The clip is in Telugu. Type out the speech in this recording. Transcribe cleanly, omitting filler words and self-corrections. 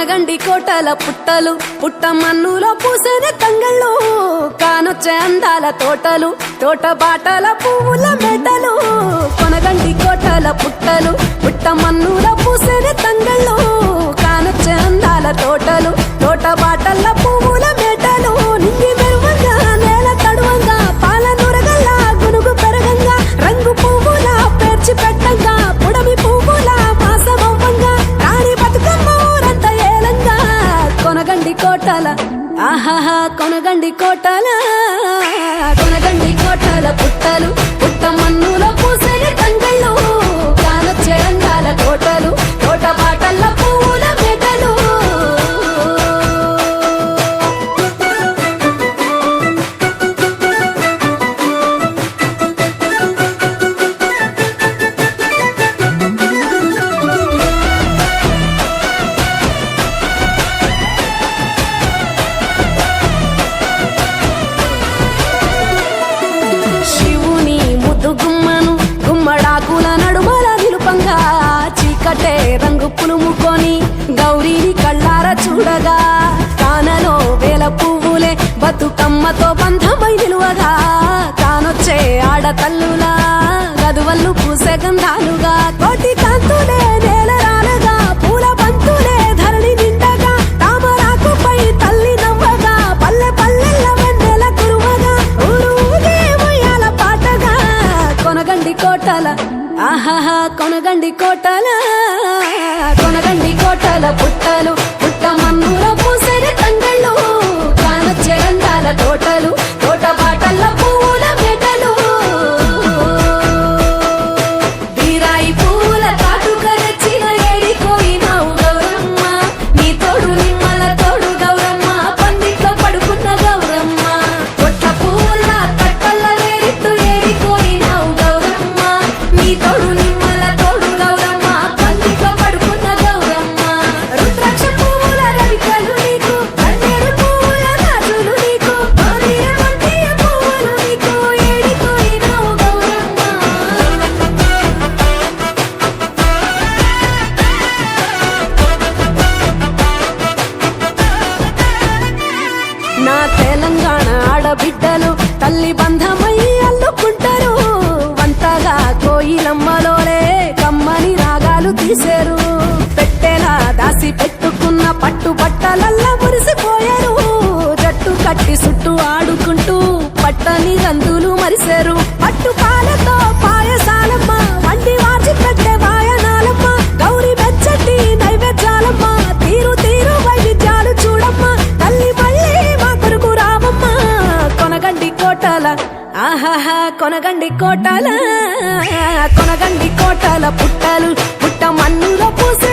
కొనగండి కోటల పుట్టలు పుట్ట మన్నులో పూసేది తంగళ్ళు కానొచ్చే అందాల తోటలు తోట బాటల పువ్వుల మెటలు కొనగండి కోటల పుట్టలు పుట్ట మన్నులో పూసేది తంగళ్ళు కానొచ్చే అందాల తోటలు తోట బాటల పువ్వుల మెటలు నింగి మెరువంగా నేల తడువంగా పాల నురగల్లా గునుగు పెరగంగా రంగు పువ్వుల పేర్చి పెట్టంగా పుడమి పువ్వుల మాసమవ్వంగా రాణి బతుకమ్మ ఊరంతా ఏలంగా కొనగండి కోటల ఆహాహా కొనగండి కోటల కొనగండి కోటల పుట్టలు పుట్ట మన్నులో పూసేది తంగళ్ళు కానొచ్చే అందాల తోటలు తోట బాటల పువ్వుల మెటలు శివుని ముద్దు గుమ్మను గుమ్మడాకుల నడుమల నిలుపంగా చీకటే రంగు పులుముకొని గౌరీని కళ్ళార చూడగా కానలో వేల పువ్వులే బతుకమ్మతో బంధమై నిలువగా కానొచ్చే ఆడతల్లులా గదువల్లు పూసే గంధాలుగా కోటి కాంతులే నేల రాలగా పూల బంతులే ధరణి నిండగా తామరాకుపై తల్లి నవ్వగా పల్లె పల్లెల్ల వెన్నెల కురువగా ఊరు ఊగే ఉయ్యాల పాటగా కొనగండి కోటల ఆహాహా కొనగండి కోటల కొనగండి కోటల పుట్టలు పుట్ట మన్నులో పూసేది తంగళ్ళు కానొచ్చే అందాల తోటలు తోట బాటల పువ్వుల మెటలు బీరాయి పూల తాటుక తెచ్చిన ఏడిపోయినావు గౌరమ్మ నీ తోడు నిమ్మల తోడు గౌరమ్మ పందిట్లో పడుకున్న గౌరమ్మ పొట్ల పూల కట్టల్ల వేరిట్టు ఏడిపోయినావు గౌరమ్మ నీ తోడు నిమ్మల తోడు గౌరమ్మ పందిట్లో పడుకున్న గౌరమ్మ రుద్రాక్ష పువ్వుల రవికలు నీకు కన్నేరు పువ్వుల గాజులు నీకు మోదీయ పువ్వులు నీకు ఏడిపోయినావు గౌరమ్మ నా తెలంగాణ ఆడబిడ్డలు తల్లి బంధమై అల్లుకుంటారు వంతగా కోయిలమ్మలోనే కమ్మని రాగాలు తీశారు పెట్టేలా దాసి పెట్టుకున్న పట్టు బట్టలల్లా మురిసిపోయారు జట్టు కట్టి చుట్టూ ఆడుకుంటూ పట్టని రందులు మరిశారు పట్టు పాలతో పాయసాలమ్మ వండి వాచి పెట్టే వాయనాలమ్మ గౌరీ వెచ్చటి నైవేద్యాలమ్మ తీరు తీరు వైవిధ్యాలు చూడమ్మ తల్లి మళ్ళీ మా కొరకు రామమ్మ కొనగండి కోటల ఆహాహా కొనగండి కోటల కొనగండి కోటల పుట్టలు పుట్ట మన్నులో పూసే